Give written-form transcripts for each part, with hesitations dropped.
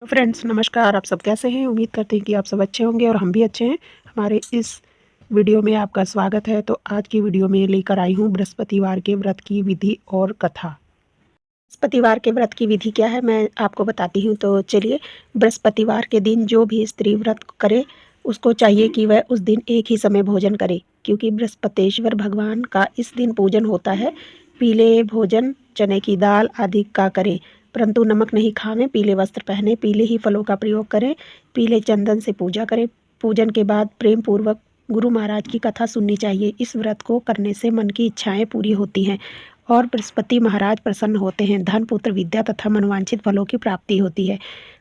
तो फ्रेंड्स नमस्कार। आप सब कैसे हैं? उम्मीद करते हैं कि आप सब अच्छे होंगे और हम भी अच्छे हैं। हमारे इस वीडियो में आपका स्वागत है। तो आज की वीडियो में लेकर आई हूँ बृहस्पतिवार के व्रत की विधि और कथा। बृहस्पतिवार के व्रत की विधि क्या है मैं आपको बताती हूँ। तो चलिए, बृहस्पतिवार के दिन जो भी स्त्री व्रत करे उसको चाहिए कि वह उस दिन एक ही समय भोजन करे, क्योंकि बृहस्पतेश्वर भगवान का इस दिन पूजन होता है। पीले भोजन, चने की दाल आदि का करें, परंतु नमक नहीं खावें। पीले वस्त्र पहने, पीले ही फलों का प्रयोग करें, पीले चंदन से पूजा करें। पूजन के बाद प्रेम पूर्वक गुरु महाराज की कथा सुननी चाहिए। इस व्रत को करने से मन की इच्छाएं पूरी होती हैं और बृहस्पति महाराज प्रसन्न होते हैं। धन, पुत्र, विद्या तथा मनवांछित फलों की प्राप्ति होती है।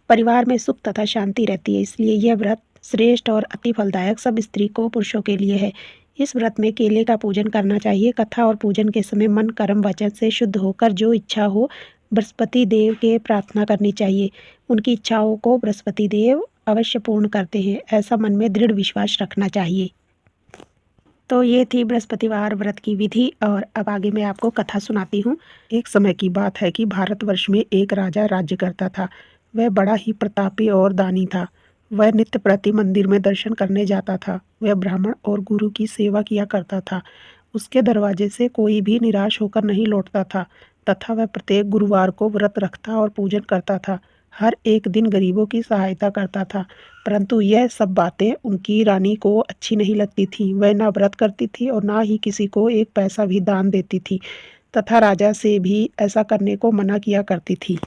परिवार में सुख तथा शांति रहती है। इसलिए यह व्रत श्रेष्ठ और अति फलदायक सब स्त्री को पुरुषों के लिए है। इस व्रत में केले का पूजन करना चाहिए। कथा और पूजन के समय मन, कर्म, वचन से शुद्ध होकर जो इच्छा हो बृहस्पति देव के प्रार्थना करनी चाहिए। उनकी इच्छाओं को बृहस्पति देव अवश्य पूर्ण करते हैं, ऐसा मन में दृढ़ विश्वास रखना चाहिए। तो ये थी बृहस्पतिवार व्रत की विधि और अब आगे मैं आपको कथा सुनाती हूँ। एक समय की बात है कि भारतवर्ष में एक राजा राज्य करता था। वह बड़ा ही प्रतापी और दानी था। वह नित्य प्रति मंदिर में दर्शन करने जाता था। वह ब्राह्मण और गुरु की सेवा किया करता था। उसके दरवाजे से कोई भी निराश होकर नहीं लौटता था तथा वह प्रत्येक गुरुवार को व्रत रखता और पूजन करता था। हर एक दिन गरीबों की सहायता करता था। परंतु यह सब बातें उनकी रानी को अच्छी नहीं लगती थी। वह ना व्रत करती थी और ना ही किसी को एक पैसा भी दान देती थी तथा राजा से भी ऐसा करने को मना किया करती थी।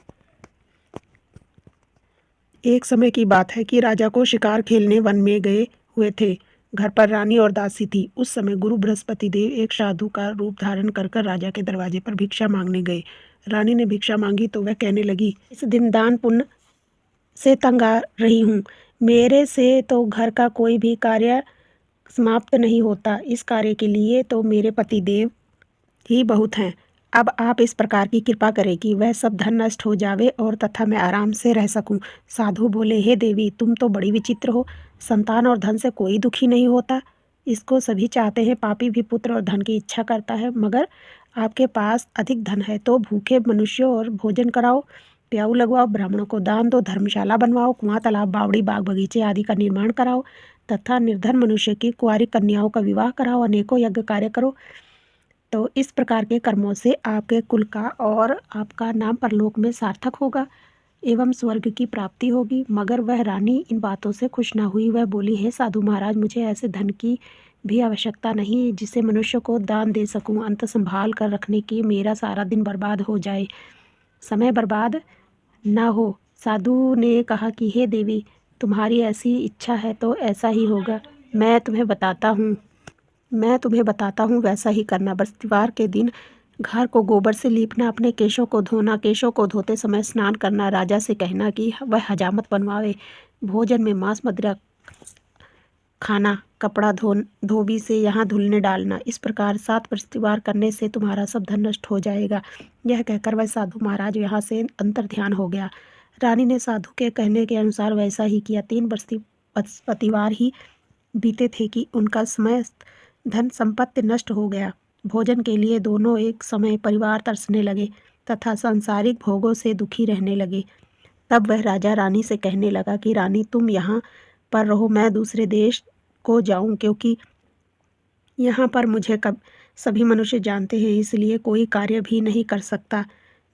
एक समय की बात है कि राजा को शिकार खेलने वन में गए हुए थे। घर पर रानी और दासी थी। उस समय गुरु बृहस्पति देव एक साधु का रूप धारण कर कर राजा के दरवाजे पर भिक्षा मांगने गए। रानी ने भिक्षा मांगी तो वह कहने लगी, इस दिन दान पुण्य से तंग आ रही हूँ। मेरे से तो घर का कोई भी कार्य समाप्त नहीं होता। इस कार्य के लिए तो मेरे पति देव ही बहुत हैं। अब आप इस प्रकार की कृपा करें कि वह सब धन नष्ट हो जावे और तथा मैं आराम से रह सकूं। साधु बोले, हे देवी, तुम तो बड़ी विचित्र हो। संतान और धन से कोई दुखी नहीं होता, इसको सभी चाहते हैं। पापी भी पुत्र और धन की इच्छा करता है, मगर आपके पास अधिक धन है तो भूखे मनुष्यों और भोजन कराओ, प्याऊ लगवाओ, ब्राह्मणों को दान दो, धर्मशाला बनवाओ, कुआं, तालाब, बावड़ी, बाग बगीचे आदि का निर्माण कराओ तथा निर्धन मनुष्य की कुंवारी कन्याओं का विवाह कराओ, अनेकों यज्ञ कार्य करो। तो इस प्रकार के कर्मों से आपके कुल का और आपका नाम परलोक में सार्थक होगा एवं स्वर्ग की प्राप्ति होगी। मगर वह रानी इन बातों से खुश न हुई। वह बोली, हे साधु महाराज, मुझे ऐसे धन की भी आवश्यकता नहीं जिसे मनुष्य को दान दे सकूं। अंत संभाल कर रखने की मेरा सारा दिन बर्बाद हो जाए, समय बर्बाद ना हो। साधु ने कहा कि हे देवी, तुम्हारी ऐसी इच्छा है तो ऐसा ही होगा। मैं तुम्हें बताता हूँ वैसा ही करना। बृहस्पतिवार के दिन घर को गोबर से लीपना, अपने केशों को धोना, केशों को धोते समय स्नान करना, राजा से कहना कि वह हजामत बनवावे, भोजन में मांस मदिरा खाना, कपड़ा धोबी से यहाँ धुलने डालना। इस प्रकार 7 बृहस्पतिवार करने से तुम्हारा सब धन नष्ट हो जाएगा। यह कहकर वह साधु महाराज यहाँ से अंतर ध्यान हो गया। रानी ने साधु के कहने के अनुसार वैसा ही किया। 3 बृहस्पतिवार ही बीते थे कि उनका समय धन संपत्ति नष्ट हो गया। भोजन के लिए दोनों एक समय परिवार तरसने लगे तथा सांसारिक भोगों से दुखी रहने लगे। तब वह राजा रानी से कहने लगा कि रानी, तुम यहाँ पर रहो, मैं दूसरे देश को जाऊं, क्योंकि यहाँ पर मुझे कब सभी मनुष्य जानते हैं, इसलिए कोई कार्य भी नहीं कर सकता।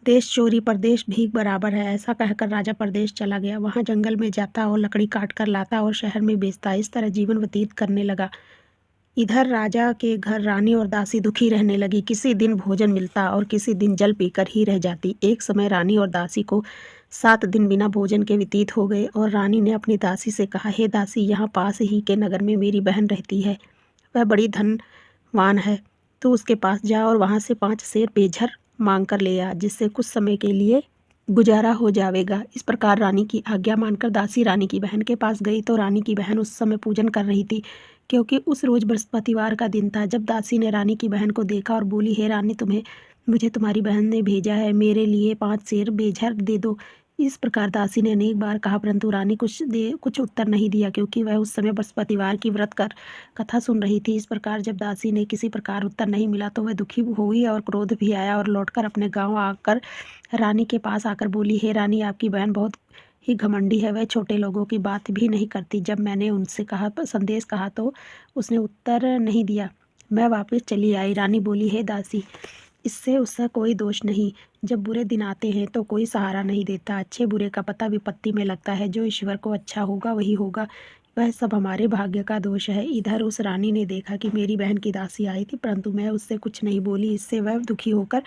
देश चोरी परदेश भीख बराबर है। ऐसा कहकर राजा परदेश चला गया। वहाँ जंगल में जाता और लकड़ी काट कर लाता और शहर में बेचता। इस तरह जीवन व्यतीत करने लगा। इधर राजा के घर रानी और दासी दुखी रहने लगी। किसी दिन भोजन मिलता और किसी दिन जल पीकर ही रह जाती। एक समय रानी और दासी को 7 दिन बिना भोजन के व्यतीत हो गए और रानी ने अपनी दासी से कहा, हे दासी, यहाँ पास ही के नगर में मेरी बहन रहती है। वह बड़ी धनवान है। तू उसके पास जा और वहाँ से 5 सेर बेझर मांग कर ले आ, जिससे कुछ समय के लिए गुजारा हो जाएगा। इस प्रकार रानी की आज्ञा मानकर दासी रानी की बहन के पास गई तो रानी की बहन उस समय पूजन कर रही थी, क्योंकि उस रोज बृहस्पतिवार का दिन था। जब दासी ने रानी की बहन को देखा और बोली, हे रानी, मुझे तुम्हारी बहन ने भेजा है, मेरे लिए 5 सेर बेझर दे दो। इस प्रकार दासी ने अनेक बार कहा, परंतु रानी कुछ उत्तर नहीं दिया, क्योंकि वह उस समय बृहस्पतिवार की व्रत कर कथा सुन रही थी। इस प्रकार जब दासी ने किसी प्रकार उत्तर नहीं मिला तो वह दुखी हुई और क्रोध भी आया और लौटकर अपने गांव आकर रानी के पास आकर बोली, हे रानी, आपकी बहन बहुत ही घमंडी है, वह छोटे लोगों की बात भी नहीं करती। जब मैंने उनसे संदेश कहा तो उसने उत्तर नहीं दिया। मैं वापस चली आई। रानी बोली, हे दासी, इससे उसका कोई दोष नहीं। जब बुरे दिन आते हैं तो कोई सहारा नहीं देता। अच्छे बुरे का पता विपत्ति में लगता है। जो ईश्वर को अच्छा होगा वही होगा। वह सब हमारे भाग्य का दोष है। इधर उस रानी ने देखा कि मेरी बहन की दासी आई थी, परंतु मैं उससे कुछ नहीं बोली। इससे वह दुखी होकर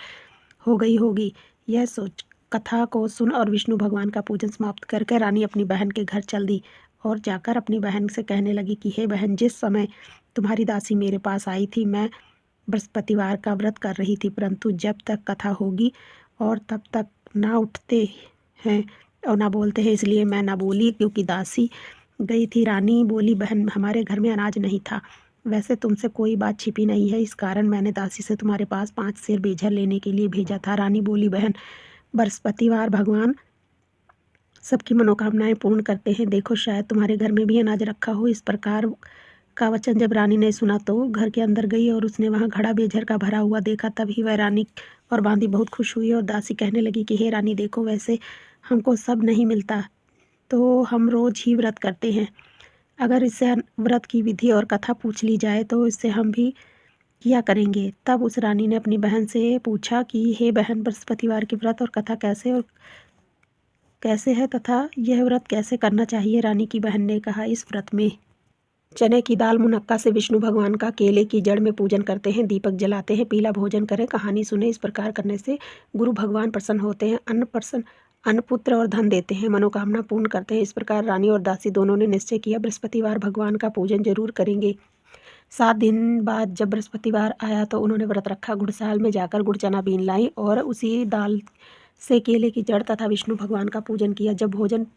हो गई होगी। यह सोच कथा को सुन और विष्णु भगवान का पूजन समाप्त करके रानी अपनी बहन के घर चल दी और जाकर अपनी बहन से कहने लगी कि हे बहन, जिस समय तुम्हारी दासी मेरे पास आई थी मैं बृहस्पतिवार का व्रत कर रही थी, परंतु जब तक कथा होगी और तब तक ना उठते हैं और ना बोलते हैं, इसलिए मैं ना बोली क्योंकि दासी गई थी। रानी बोली, बहन, हमारे घर में अनाज नहीं था। वैसे तुमसे कोई बात छिपी नहीं है, इस कारण मैंने दासी से तुम्हारे पास 5 सेर बेझर लेने के लिए भेजा था। रानी बोली, बहन, बृहस्पतिवार भगवान सबकी मनोकामनाएं पूर्ण करते हैं। देखो, शायद तुम्हारे घर में भी अनाज रखा हो। इस प्रकार का वचन जब रानी ने सुना तो घर के अंदर गई और उसने वहाँ घड़ा बेझर का भरा हुआ देखा। तभी वह रानी और बांदी बहुत खुश हुई और दासी कहने लगी कि हे रानी, देखो, वैसे हमको सब नहीं मिलता तो हम रोज ही व्रत करते हैं। अगर इससे व्रत की विधि और कथा पूछ ली जाए तो इससे हम भी किया करेंगे। तब उस रानी ने अपनी बहन से पूछा कि हे बहन, बृहस्पतिवार की व्रत और कथा कैसे है तथा यह व्रत कैसे करना चाहिए। रानी की बहन ने कहा, इस व्रत में चने की दाल मुनक्का से विष्णु भगवान का केले की जड़ में पूजन करते हैं, दीपक जलाते हैं, पीला भोजन करें, कहानी सुने। इस प्रकार करने से गुरु भगवान प्रसन्न होते हैं। अन्न, पुत्र और धन देते हैं, मनोकामना पूर्ण करते हैं। इस प्रकार रानी और दासी दोनों ने निश्चय किया बृहस्पतिवार भगवान का पूजन जरूर करेंगे। 7 दिन बाद जब बृहस्पतिवार आया तो उन्होंने व्रत रखा। गुड़साल में जाकर गुड़ चना बीन लाई और उसी दाल से केले की जड़ तथा विष्णु भगवान का पूजन किया। जब भोजन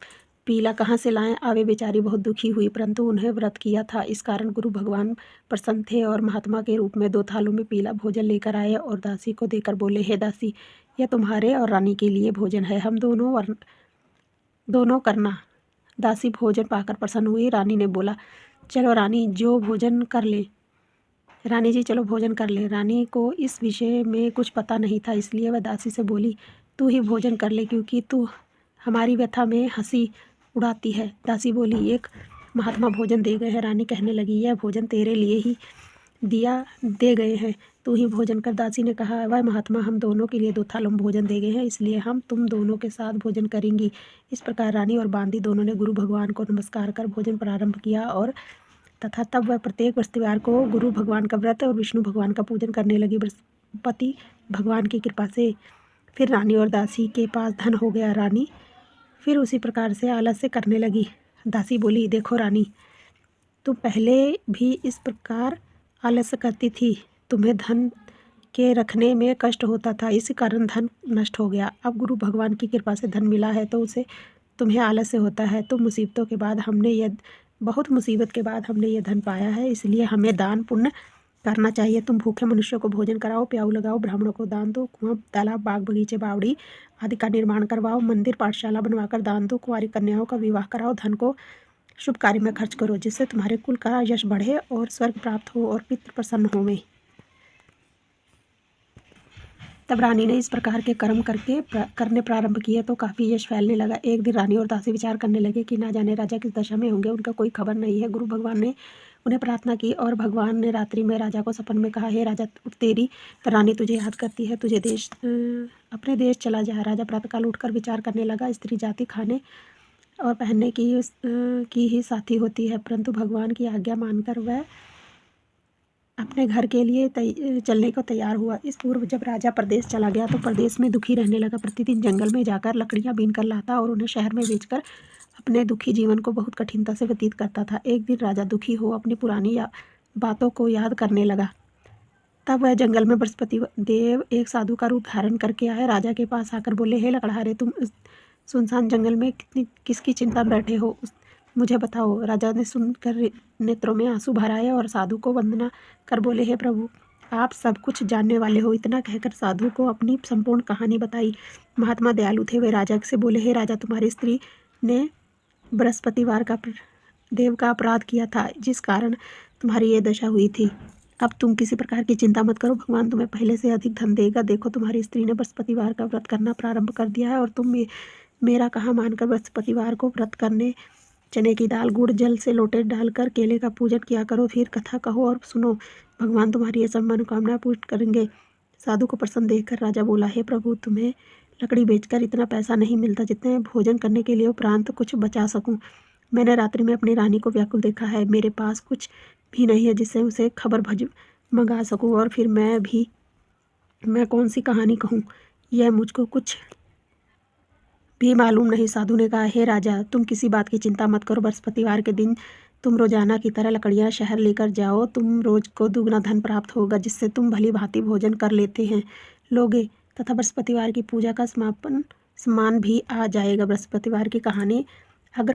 पीला कहाँ से लाएं, आवे बेचारी बहुत दुखी हुई, परंतु उन्हें व्रत किया था, इस कारण गुरु भगवान प्रसन्न थे और महात्मा के रूप में 2 थालों में पीला भोजन लेकर आए और दासी को देकर बोले, हे दासी, यह तुम्हारे और रानी के लिए भोजन है, हम दोनों करना। दासी भोजन पाकर प्रसन्न हुई। रानी ने बोला, चलो रानी, जो भोजन कर ले। रानी जी, चलो भोजन कर ले। रानी को इस विषय में कुछ पता नहीं था, इसलिए वह दासी से बोली, तू ही भोजन कर ले क्योंकि तू हमारी व्यथा में हंसी उड़ाती है। दासी बोली, एक महात्मा भोजन दे गए हैं। रानी कहने लगी, यह भोजन तेरे लिए ही दे गए हैं, तू ही भोजन कर। दासी ने कहा, वह महात्मा हम दोनों के लिए 2 थालों में भोजन दे गए हैं, इसलिए हम तुम दोनों के साथ भोजन करेंगी। इस प्रकार रानी और बांदी दोनों ने गुरु भगवान को नमस्कार कर भोजन प्रारंभ किया और तथा तब वह प्रत्येक बृहस्पतिवार को गुरु भगवान का व्रत और विष्णु भगवान का पूजन करने लगी। बृहस्पति भगवान की कृपा से फिर रानी और दासी के पास धन हो गया। रानी फिर उसी प्रकार से आलस्य करने लगी। दासी बोली, देखो रानी, तुम पहले भी इस प्रकार आलस्य करती थी, तुम्हें धन के रखने में कष्ट होता था, इसी कारण धन नष्ट हो गया। अब गुरु भगवान की कृपा से धन मिला है तो उसे तुम्हें आलस्य होता है। बहुत मुसीबत के बाद हमने यह धन पाया है, इसलिए हमें दान पुण्य करना चाहिए। तुम भूखे मनुष्यों को भोजन कराओ, प्याऊ लगाओ, ब्राह्मणों को दान दो, कुआं, तालाब, बाग, बगीचे, बावड़ी आदि का निर्माण करवाओ, मंदिर, पाठशाला बनवाकर दान दो, कुंवारी कन्याओं का विवाह कराओ, धन को शुभ कार्य में खर्च करो, जिससे तुम्हारे कुल का यश बढ़े और स्वर्ग प्राप्त हो और पितृ प्रसन्न होवें। तब रानी ने इस प्रकार के कर्म करने प्रारंभ किए तो काफ़ी यश फैलने लगा। एक दिन रानी और दासी विचार करने लगे कि ना जाने राजा किस दशा में होंगे, उनका कोई खबर नहीं है। गुरु भगवान ने उन्हें प्रार्थना की और भगवान ने रात्रि में राजा को सपन में कहा, हे राजा, तेरी रानी तुझे याद करती है, तुझे अपने देश चला जा। राजा प्रातःकाल उठकर विचार करने लगा, स्त्री जाति खाने और पहनने की ही साथी होती है, परंतु भगवान की आज्ञा मानकर वह अपने घर के लिए चलने को तैयार हुआ। इस पूर्व जब राजा प्रदेश चला गया तो प्रदेश में दुखी रहने लगा। प्रतिदिन जंगल में जाकर लकड़ियां बीन कर लाता और उन्हें शहर में बेचकर अपने दुखी जीवन को बहुत कठिनता से व्यतीत करता था। एक दिन राजा दुखी हो अपनी पुरानी बातों को याद करने लगा। तब वह जंगल में बृहस्पति देव एक साधु का रूप धारण करके आए। राजा के पास आकर बोले, हे लकड़हारे, तुम इस सुनसान जंगल में किसकी चिंता में बैठे हो, मुझे बताओ। राजा ने सुनकर नेत्रों में आंसू भर आए और साधु को वंदना कर बोले, हे प्रभु, आप सब कुछ जानने वाले हो। इतना कहकर साधु को अपनी संपूर्ण कहानी बताई। महात्मा दयालु थे, वे राजा से बोले, हे राजा, तुम्हारी स्त्री ने बृहस्पतिवार का देव का अपराध किया था, जिस कारण तुम्हारी ये दशा हुई थी। अब तुम किसी प्रकार की चिंता मत करो, भगवान तुम्हें पहले से अधिक धन देगा। देखो, तुम्हारी स्त्री ने बृहस्पतिवार का व्रत करना प्रारंभ कर दिया है और तुम मेरा कहा मानकर बृहस्पतिवार को व्रत करने चने की दाल गुड़ जल से लोटे डालकर केले का पूजन किया करो। फिर कथा कहो और सुनो, भगवान तुम्हारी ये सब मनोकामना पूर्ण करेंगे। साधु को प्रसन्न देखकर राजा बोला, हे प्रभु, तुम्हें लकड़ी बेचकर इतना पैसा नहीं मिलता जितने भोजन करने के लिए उपरांत कुछ बचा सकूं। मैंने रात्रि में अपनी रानी को व्याकुल देखा है। मेरे पास कुछ भी नहीं है जिससे उसे खबर मंगा सकूं, और फिर मैं कौन सी कहानी कहूँ, यह मुझको कुछ भी मालूम नहीं। साधु ने कहा, हे राजा, तुम किसी बात की चिंता मत करो। बृहस्पतिवार के दिन तुम रोजाना की तरह लकड़ियां शहर लेकर जाओ। तुम रोज को दुगना धन प्राप्त होगा, जिससे तुम भली भांति भोजन कर लेते हैं लोगे, तथा बृहस्पतिवार की पूजा का समापन सम्मान भी आ जाएगा। बृहस्पतिवार की कहानी। अगर